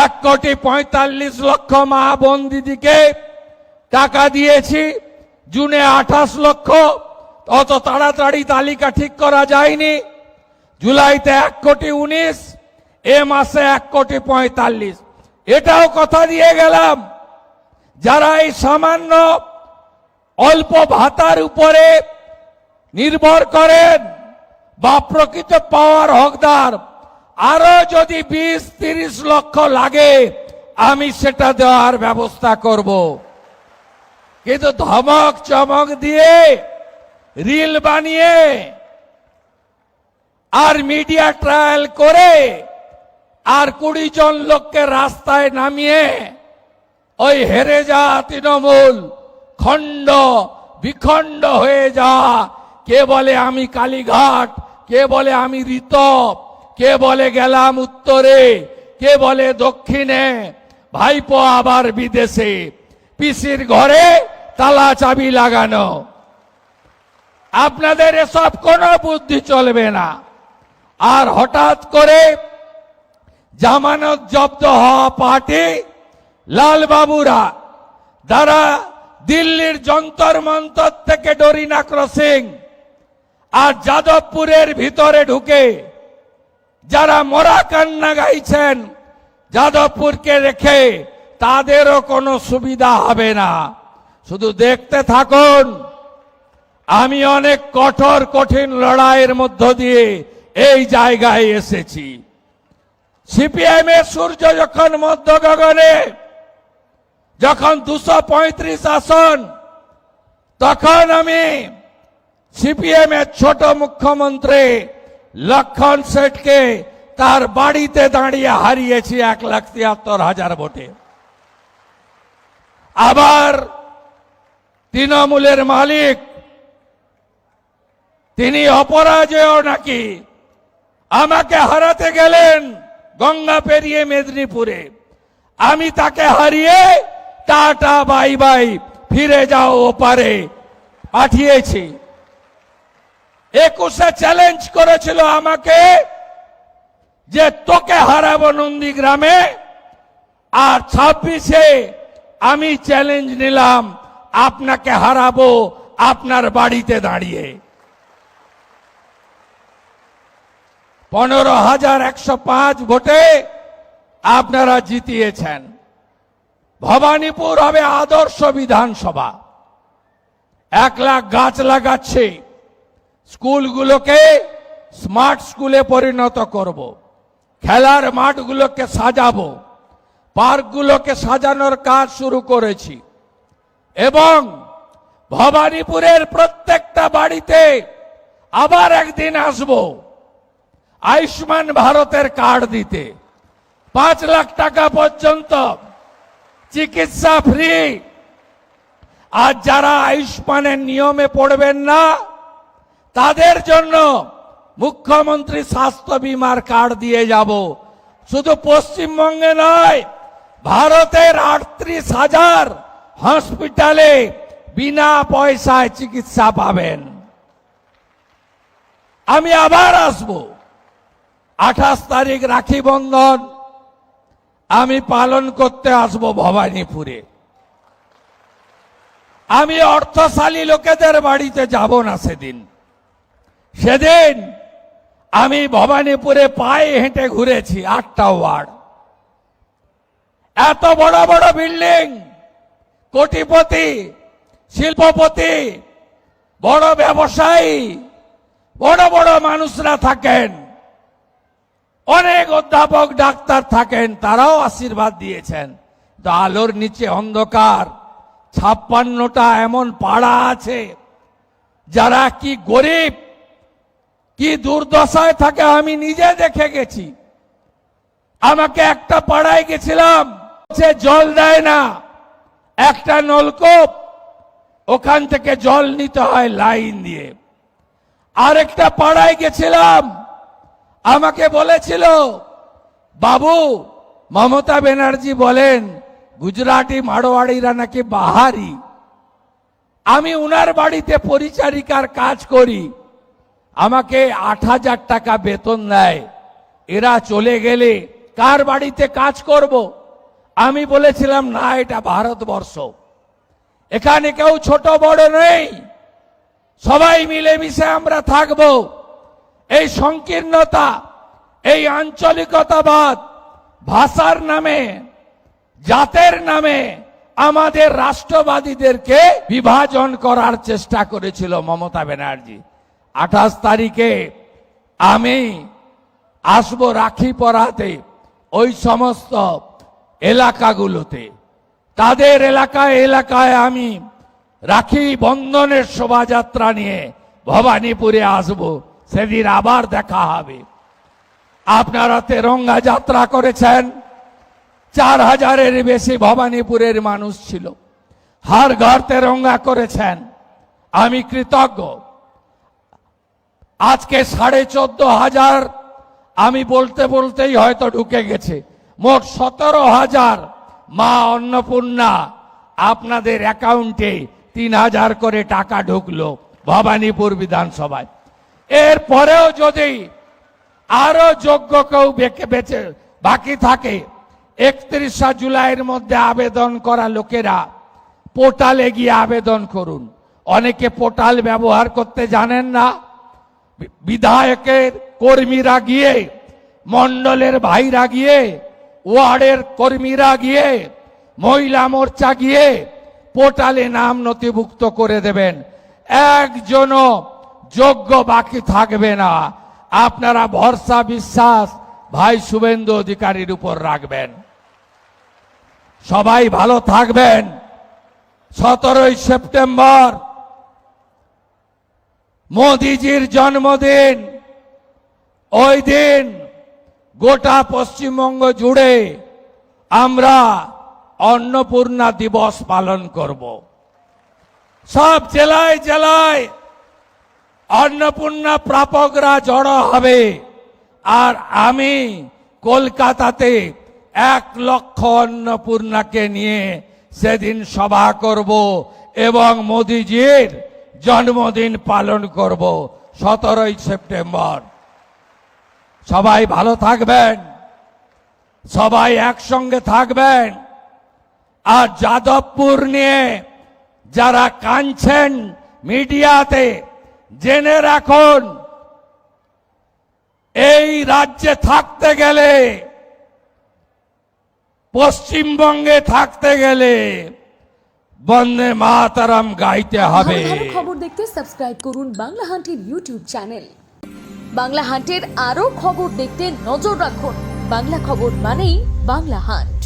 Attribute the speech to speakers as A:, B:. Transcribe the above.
A: 1,45,00,000 মা বোন দিদিকে টাকা দিয়েছি। জুনে 28 লক্ষ, অত তাড়াতাড়ি তালিকা ঠিক করা যায়নি। জুলাইতে 1,19,00,000, এ মাসে 1,45,00,000। এটাও কথা দিয়ে গেলাম, যারা এই সামান্য অল্প ভাতার উপরে নির্ভর করেন বা প্রকৃত পাওয়ার হকদার, আরো যদি 20-30 লক্ষ লাগে আমি সেটা দেওয়ার ব্যবস্থা করব। কিন্তু ধমক চমক দিয়ে, রিল বানিয়ে আর মিডিয়া ট্রায়াল করে আর 20 জন লোককে রাস্তায় নামিয়ে ওই হেরে যা তৃণমূল, খণ্ড বিখণ্ড হয়ে যা, কে বলে আমি কালীঘাট, কে বলে আমি ঋতব, কে বলে গেলাম উত্তরে, কে বলে দক্ষিণে, ভাইপো আবার বিদেশে, পিসির ঘরে তালা চাবি লাগানো। আপনাদের এসব কোনো বুদ্ধি চলবে না। আর হঠাৎ করে জামানত জব্দ হওয়া পার্টি লালবাবুরা, যারা দিল্লির যন্তর মন্তর থেকে ডরিনা ক্রসিং আর যাদবপুরের ভিতরে ঢুকে যারা মরা কান্না গাইছেন যাদবপুরকে রেখে, তাদেরও কোনো সুবিধা হবে না। শুধু দেখতে থাকুন। আমি অনেক কঠোর কঠিন লড়াইয়ের মধ্য দিয়ে এই জায়গায় এসেছি। সিপিএম এর সূর্য যখন মধ্য গগনে, যখন 235 আসন, তখন আমি সিপিএম এর ছোট মুখ্যমন্ত্রী লক্ষণ শেঠকে তার বাড়িতে দাঁড়িয়ে হারিয়েছি 1,73,000 ভোটে। আবার তৃণমূলের মালিক, তিনি অপরাজেয় নাকি, আমাকে হারাতে গেলেন গঙ্গা পেরিয়ে মেদিনীপুরে। আমি তাকে হারিয়ে টাটা বাই বাই, ফিরে যাও ওপারে পাঠিয়েছি। 21-এ চ্যালেঞ্জ করেছিল আমাকে যে তোকে হারাবো নন্দীগ্রামে, আর 26-এ আমি চ্যালেঞ্জ নিলাম আপনাকে হারাবো আপনার বাড়িতে দাঁড়িয়ে। 15,105 ভোটে আপনারা জিতিয়েছেন। ভবানীপুর হবে আদর্শ বিধানসভা। 1 লাখ গাছ লাগাচ্ছি। স্কুলগুলোকে স্মার্ট স্কুলে পরিণত করব। খেলার মাঠগুলোকে সাজাবো, পার্কগুলোকে সাজানোর কাজ শুরু করেছি। এবং ভবানীপুরের প্রত্যেকটা বাড়িতে আবার একদিন আসবো আয়ুষ্মান ভারতের কার্ড দিতে। 5 লাখ টাকা পর্যন্ত চিকিৎসা ফ্রি। আর যারা আয়ুষ্মানের নিয়মে পড়বেন না, তাদের জন্য মুখ্যমন্ত্রী স্বাস্থ্য বিমার কার্ড দিয়ে যাব। শুধু পশ্চিমবঙ্গে নয়, ভারতের 38,000 হসপিটালে বিনা পয়সায় চিকিৎসা পাবেন। আমি আবার আসব। 28 তারিখ রাখি বন্ধন আমি পালন করতে আসব ভবানীপুরে। আমি অর্থশালী লোকেদের বাড়িতে যাব না সেদিন। সেদিন আমি ভবানীপুরে পায়ে হেঁটে ঘুরেছি 8টা ওয়ার্ড। এত বড় বড় বিল্ডিং, কোটিপতি, শিল্পপতি, বড় ব্যবসায়ী, বড় বড় মানুষরা থাকেন, অনেক অধ্যাপক ডাক্তার থাকেন, তারাও আশীর্বাদ দিয়েছেন। তো আলোর নিচে অন্ধকার। 56টা এমন পাড়া আছে যারা কি গরিব, কি দুর্দশায় থাকে আমি নিজে দেখে গেছি। আমাকে একটা পাড়ায় গেছিলাম, সে জল দেয় না, একটা নলকূপ, ওখান থেকে জল নিতে হয় লাইন দিয়ে। আরেকটা পাড়ায় গেছিলাম, আমাকে বলেছিল বাবু, মমতা ব্যানার্জি বলেন গুজরাটি মারোয়াড়িরা নাকি বাহারি। আমি উনার বাড়িতে পরিচারিকার কাজ করি, আমাকে 8,000 টাকা বেতন দেয়। এরা চলে গেলে কার বাড়িতে কাজ করব। আমি বলেছিলাম না, এটা ভারতবর্ষ, এখানে কেউ ছোট বড় নেই, সবাই মিলেমিশে আমরা থাকব। এই সংকীর্ণতা, এই আঞ্চলিকতাবাদ, ভাষার নামে, জাতের নামে আমাদের রাষ্ট্রবাদীদেরকে বিভাজন করার চেষ্টা করেছিল মমতা ব্যানার্জি। 28 তারিখে আমি আসবো রাখি পরাতে ওই সমস্ত এলাকাগুলোতে। তাদের এলাকায় এলাকায় আমি রাখি বন্ধনের শোভাযাত্রা নিয়ে ভবানীপুরে আসব, সেদিন আবার দেখা হবে। আপনারা তেরঙ্গা যাত্রা করেছেন, 4000-এর বেশি ভবানীপুরের মানুষ ছিল, হার ঘর তেরঙ্গা করেছেন, আমি কৃতজ্ঞ। আজকে 14,500, আমি বলতে বলতেই হয়তো ঢুকে গেছে, মোট 17,000 মা অন্নপূর্ণা আপনাদের অ্যাকাউন্টে 3,000 করে টাকা ঢুকলো ভবানীপুর বিধানসভায়। এরপরেও যদি আরো যোগ্য কেউ বেঁচে বাকি থাকে, 31 জুলাইয়ের মধ্যে আবেদন করা লোকেরা পোর্টালে গিয়ে আবেদন করুন। অনেকে পোর্টাল ব্যবহার করতে জানেন না। বিধায়কের কর্মীরা গিয়ে, মন্ডলের ভাইরা গিয়ে, ওয়ার্ডের কর্মীরা গিয়ে, মহিলা মোর্চা গিয়ে পোর্টালে নাম নথিভুক্ত করে দেবেন। একজনও যোগ্য বাকি থাকবে না। আপনারা ভরসা বিশ্বাস ভাই শুভেন্দু অধিকারীর উপর রাখবেন। সবাই ভালো থাকবেন। 17 সেপ্টেম্বর মোদিজির জন্মদিন। ওই দিন গোটা পশ্চিমবঙ্গ জুড়ে আমরা অন্নপূর্ণা দিবস পালন করব। সব জেলায় জেলায় অন্নপূর্ণা প্রাপকরা জড়ো হবে। আর আমি কলকাতাতে 1 লক্ষ অন্নপূর্ণাকে নিয়ে সেদিন সভা করব এবং মোদিজির জন্মদিন পালন করব 17 সেপ্টেম্বর। সবাই ভালো থাকবেন, সবাই একসঙ্গে থাকবেন। আর যাদবপুর নিয়ে যারা কাঁদছেন মিডিয়াতে, জেনে রাখুন, এই রাজ্যে থাকতে গেলে, পশ্চিমবঙ্গে থাকতে গেলে বন্দে মাতরম গাইতে হবে।
B: ভালো খবর দেখতে সাবস্ক্রাইব করুন বাংলা হান্টের ইউটিউব চ্যানেল। বাংলা হান্টের আরো খবর দেখতে নজর রাখুন। বাংলা খবর মানেই বাংলা হান্ট।